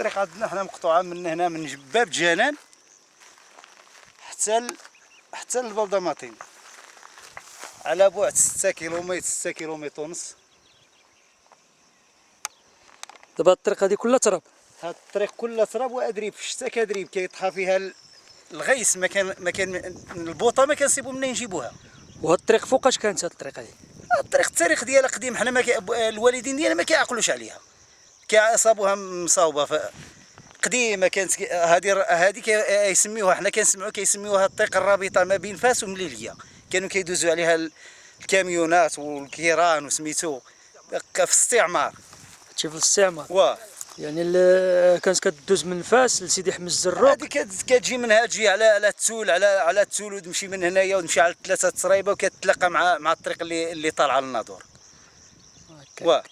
الطريق عندنا حنا مقطوعه من هنا من باب جنان حتى لباب دماطين على بعد 6 كيلومتر 6 كيلومتر ونص. دابا الطريق هذه كلها تراب. هاد الطريق كلها تراب وادريب، في الشتاء كادريب كيطحى فيها الغيس، ما كان البوطه ما كنصيبوا منين نجيبوها. وهاد الطريق فوقاش كانت هاد الطريق هذه؟ التاريخ ديالها قديم، حنا الوالدين ديالنا ما كيعقلوش عليها، كيصابوها مصاوبه قديمه كانت. هذه يسميوها، حنا كنسمعوا كيسميوها الطريق الرابطه ما بين فاس ومليليه، كانوا كيدوزوا عليها الكاميونات والكيران وسميتو في الاستعمار. هادشي في الاستعمار. واه يعني كانت كدوز من فاس لسيدي حمد الزروق. هذه كتجي منها، تجي على التول، على التول، وتمشي من هنايا وتمشي على 3 تصريبه وكتلاقى مع الطريق اللي طالعه للناظور. واه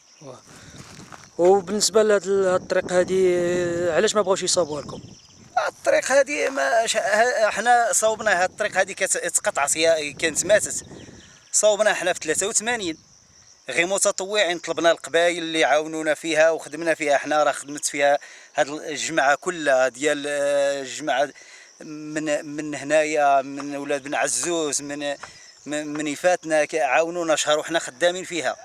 وبالنسبه لهذا الطريق هذه علاش ما بغاوش يصاوبوها لكم؟ الطريق هذه ما حنا صوبناها. الطريق هذه كتقطع، كانت ماتت، صوبناها حنا في 83 غير متطوعين. طلبنا القبائل اللي عاونونا فيها وخدمنا فيها. حنا راه خدمت فيها هاد الجماعه كلها ديال الجماعه من هنايا، من ولاد بن عزوز، من فاتنا عاونونا شهر وحنا خدامين فيها.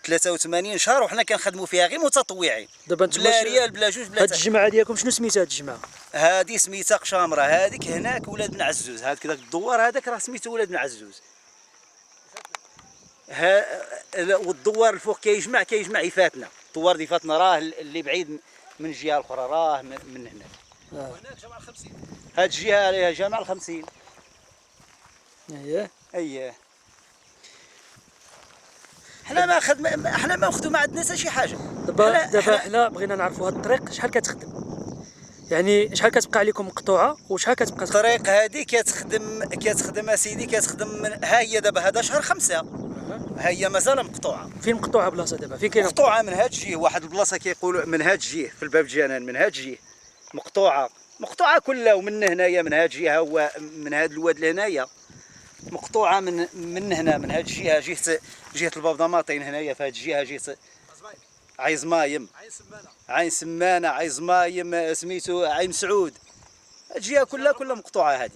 83 شهر وحنا كنخدموا فيها غير متطوعين. دابا بلا ريال بلا جوج بلا. هاد الجماعه ديالكم شنو سميتها هاد الجماعه؟ هذه سميتها قشامره. هذيك هناك ولاد بن عزوز، هذاك الدوار هذاك راه سميتو ولاد بن عزوز. والدوار الفوق كيجمع يفاتنا. الدوار ديال فاتنا راه اللي بعيد من الجهه الاخرى، راه من هنا. وهناك جامع 50. هاد الجهه عليها جامع 50. اييه. حنا ما ناخذوا، ما عندنا حتى شي حاجه. دابا حنا بغينا نعرفوا هاد الطريق شحال كتخدم، يعني شحال كتبقى عليكم مقطوعه وشحال كتبقى تخدم؟ الطريق هذه كتخدم اسيدي، كتخدم من ها هي دابا هذا شهر 5، ها هي مازال مقطوعه. فين مقطوعه بلاصه دابا؟ فين كاينه مقطوعه؟ من هاد الجهه، واحد البلاصه كيقولوا من هاد الجهه في الباب جنان، من هاد الجهه مقطوعه كلها. ومن هنايا من هاد الجهه، هو من هاد الواد لهنايا مقطوعه من هنا، من هاد الجهه، جهه الباب دماطين هنايا. في هاد الجهه جهه عيزمايم، عين سمانه، عيزمايم، سميتو عين مسعود. الجهه كلها مقطوعه هذه.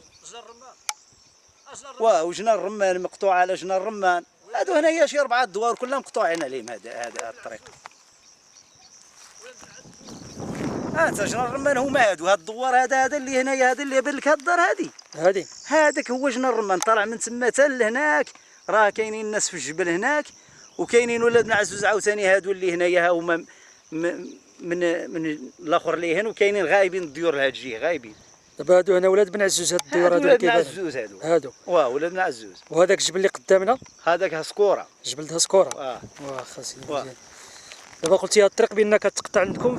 وجنان الرمان مقطوعه على جنان الرمان. هادو هنايا شي 4 دوار كلهم مقطوعين عليهم هذا الطريق. انت جنان الرمان هما هادو، هاد الدوار هذا اللي هنايا، هذا اللي يبان لك هاد الدار هذاك هو جنان الرمان. طالع من تما حتى لهناك. راه كاينين الناس في الجبل هناك، وكاينين ولاد بن عزوز عاوتاني هادو اللي هنايا هما من الاخر اللي هنا، وكاينين غايبين الديور لهاد الجهه غايبين. دابا هادو هنا ولاد بن عزوز، هاد الديور هادو ولاد بن عزوز هادو. ولاد بن عزوز. وهذاك الجبل اللي قدامنا هذاك هسكوره، جبل هسكوره. خاص مزيان. دابا قلتي هاد الطريق بانها كتقطع عندكم.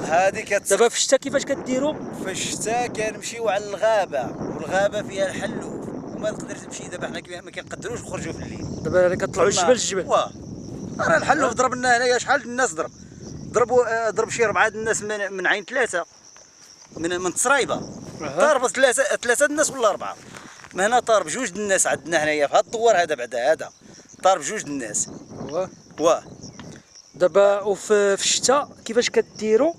دابا في الشتاء كيفاش كديروا؟ في الشتاء كنمشيو على الغابه، والغابه فيها الحلوف وما تقدر تمشي. دابا حنا ما كنقدروش نخرجوا في الليل. دابا كطلعوا الجبل. راه الحلوف ضرب لنا هنايا شحال الناس ضرب شي 4 الناس من عين 3 من تصريبه. ضرب 3 الناس ولا 4 من هنا. طارب 2 الناس عندنا هنايا في هاد الدوار هذا. بعد هذا طارب 2 الناس. دابا وفي الشتاء كيفاش كديروا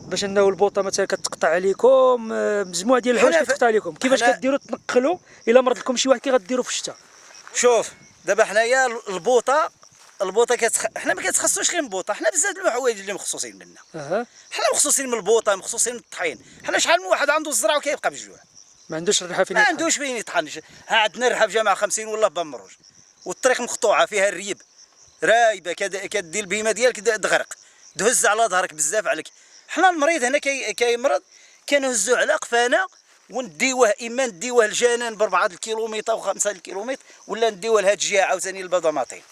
باش انه البوطه مثلا كتقطع عليكم؟ مجموعه ديال الحوايج كتقطع عليكم، كيفاش كديروا تنقلوا الا مرض لكم شي واحد؟ كي غديروا في الشتاء؟ شوف دابا حنايا البوطه حنا ما كتخصوش غير البوطه، حنا بزاف د الحوايج اللي مخصوصين منا. حنا مخصوصين من البوطه، مخصوصين من الطحين. حنا شحال من واحد عنده الزرع وكيبقى بالجوع، ما عندوش الريحه فين ما عندوش فين يطحن. ها عندنا الريحه في جامع 50 ولا في بامروج، والطريق مقطوعه فيها الريب رايبه، كدير البهيمه ديالك تغرق، تهز على ظهرك بزاف عليك. حنا المريض هنا كيمرض كنهزوه على قفانا ونديوه، اما نديوه لجنان ب4 الكيلومتر او 5 الكيلومتر، ولا نديوه لهاد الجهه عاوتاني لبضماطين.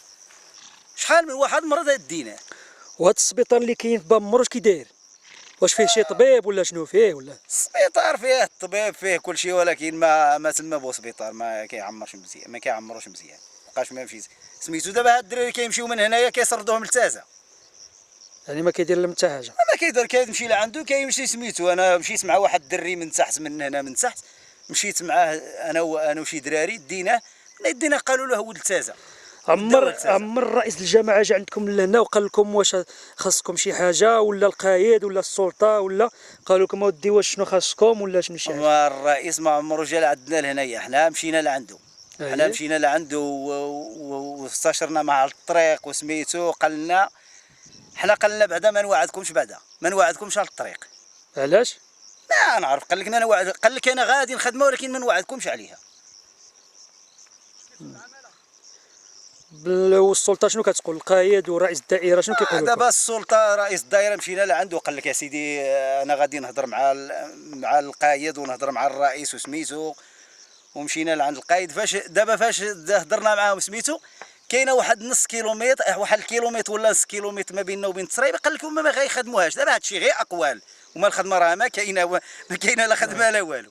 شحال من واحد مرض ديناه. وهاد السبيطار اللي كاين في بامروج كي داير؟ واش فيه شي طبيب ولا شنو فيه؟ ولا السبيطار فيه الطبيب فيه كل شيء، ولكن ما تما بو سبيطار ما كيعمرش مزيان، ما كيعمروش مزيان. بقاش ما مشيت سميتو. دابا هاد الدراري كيمشيو من هنايا كيسردوهم لتازه، يعني ما كيدير لهم حتى حاجه. ما كيدير، كيمشي لعندو كيمشي سميتو. انا مشيت مع واحد الدري من تحت، من هنا من تحت، مشيت معاه انا وشي دراري ديناه قالوا له ولد تازه. عمر رئيس الجماعه جا عندكم لهنا وقال لكم واش خاصكم شي حاجه، ولا القايد ولا السلطه، ولا قالوا لكم اودي واش شنو خاصكم ولا شنو شي حاجه؟ ما الرئيس ما عمرو جا لعندنا لهنايا، حنا مشينا لعنده. حنا مشينا لعنده واستشرنا مع الطريق وسميتو، قال لنا حنا قال لنا بعدا ما نوعدكمش، بعدا ما نوعدكمش على الطريق. علاش؟ ما نعرف، قال لك ما نوعد، قال لك انا غادي نخدمه ولكن ما نوعدكمش عليها. والسلطه شنو كتقول؟ القايد ورئيس الدائره شنو كيقولوا لكم؟ دابا السلطه رئيس الدائره مشينا لعنده، قال لك يا سيدي انا غادي نهضر مع القايد ونهضر مع الرئيس وسميتو، ومشينا لعند القايد. فاش هضرنا معاهم سميتو، كاينه واحد نص كيلومتر، واحد الكيلومتر ولا نص كيلومتر ما بيننا وبين التصريبه، قال لك هما ما غيخدموهاش. دابا هادشي غير اقوال، وما الخدمه راه ما كاينه، ما كاينه لا خدمه لا والو.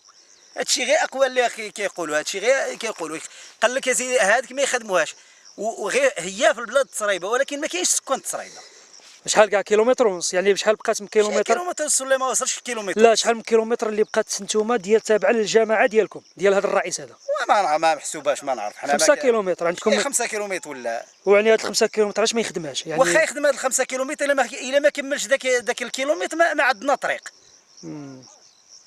هادشي غير اقوال اللي كيقولوا، هادشي غير كيقولوا. قال لك يا سيدي هذيك ما يخدموهاش، وغير هي في البلاد تصريبه ولكن ما كاينش سكان تصريبه. شحال كاع كيلومتر ونص؟ يعني بشحال بقات من كيلومتر؟ كيلومتر ونص ولا ما وصلش كيلومتر. لا، شحال من كيلومتر اللي بقات نتوما ديال تابعه للجماعه ديالكم، ديال هذا الرئيس هذا؟ ما محسوباش، ما نعرف. حنا 5 كيلومتر عندكم؟ 5 كيلومتر ولا. ويعني هاد 5 كيلومتر علاش ما يخدمهاش؟ يعني واخا يخدم هاد 5 كيلومتر الا ما كملش داك الكيلومتر ما عندنا طريق.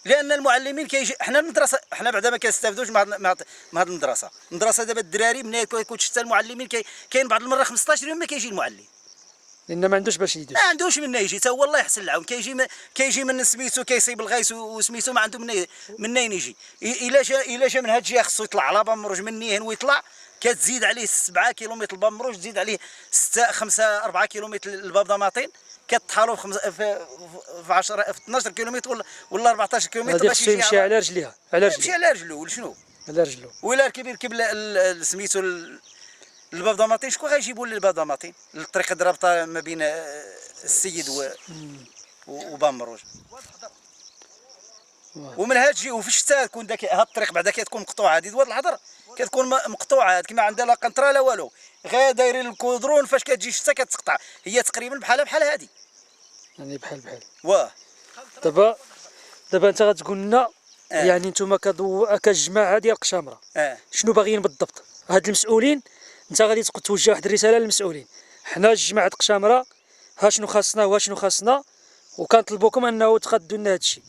لان المعلمين كيجي، حنا المدرسه حنا بعدا ما كنستافدوش مع هاد المدرسه دابا الدراري ملي كيكون حتى المعلمين كاين بعض المره 15 يوم ما كيجي المعلم، لان ما عندوش باش يدوز، ما عندوش من يجي، حتى هو الله يحسن العون. كيجي من سميتو كيصيب الغيث وسميتو ما عنده منين يجي. الا جا من هاد الجهه خصو يطلع على بامروج، من نيهن ويطلع كتزيد عليه 7 كيلومتر لبامروج، تزيد عليه 4 كيلومتر لباب ضماطين، كتطحالو في 10 في 12 كيلومتر ولا 14 كيلومتر باش يمشي على رجليها. يمشي على رجلو ولا شنو؟ على رجلو. ولا ركب سميتو الباب ضماطين، شكون غيجيبوا للباب ضماطين؟ الطريق الرابطه ما بين السيد وبامروج. ومن هاد الجهه وفي الشتاء تكون هاد الطريق بعدا كتكون مقطوعه، هادي دواد الهضر كتكون مقطوعه، كما عندها لا قنطره لا والو، غير دايرين الكودرون. فاش كتجي الشتاء كتقطع، هي تقريبا بحال هادي، يعني بحال واه. دابا انت غتقول لنا يعني نتوما كجماعه ديال قشامره شنو باغيين بالضبط؟ هاد المسؤولين انت غادي توجه واحد الرساله للمسؤولين، حنا جماعه قشامره ها شنو خاصنا وها شنو خاصنا، وكنطلبوكم انه تقادوا لنا هاد الشيء.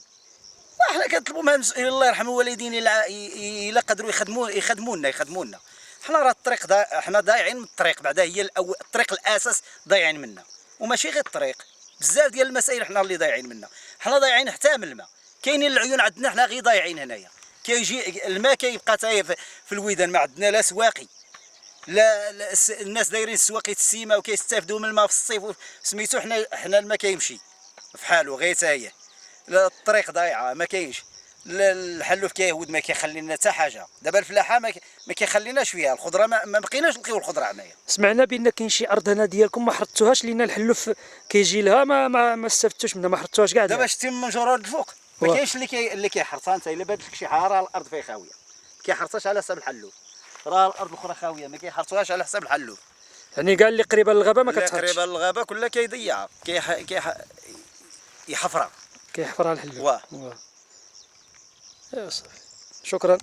حنا كنطلبوا من المسؤولين الله يرحم الوالدين الا قدروا يخدموا لنا. حنا راه الطريق حنا ضايعين من الطريق، بعدا هي الطريق الاساس ضايعين منها، وماشي غير الطريق، بزاف ديال المسائل حنا اللي ضايعين منها. حنا ضايعين حتى من الماء، كاينين العيون عندنا حنا غير ضايعين هنايا. كيجي الماء كيبقى حتى في الويدان، ما عندنا لا سواقي، لا الناس دايرين سواقي السيما وكيستافدوا من الماء في الصيف سميتو. حنا الماء كيمشي في حاله غير حتى هي. الطريق ضايعه، ما كاينش الحلوف كيهود، ما كيخلي لنا حتى حاجه. دابا الفلاحه ما كيخليناش فيها الخضره، ما بقيناش نلقيو الخضره هنايا. سمعنا بان كاين شي ارض هنا ديالكم ما حرثتوهاش، لان الحلوف كيجي لها ما استفدتوش منها، ما حرثتوهاش كاع. دابا شتي من منجرات الفوق ما كاينش اللي كيحرثها. انت الا بانت لك شي حاره الارض فيها خاويه، ما كيحرثهاش على حساب الحلوف، راه الارض الاخرى خاويه ما كيحرثوهاش على حساب الحلوف. يعني كاع اللي قريبه للغابه ما كتحرثش، قريبه للغابه كلها كيضيعها، يحفرها كيحفرها الحلوف. واه. ايوا صافي، شكرا.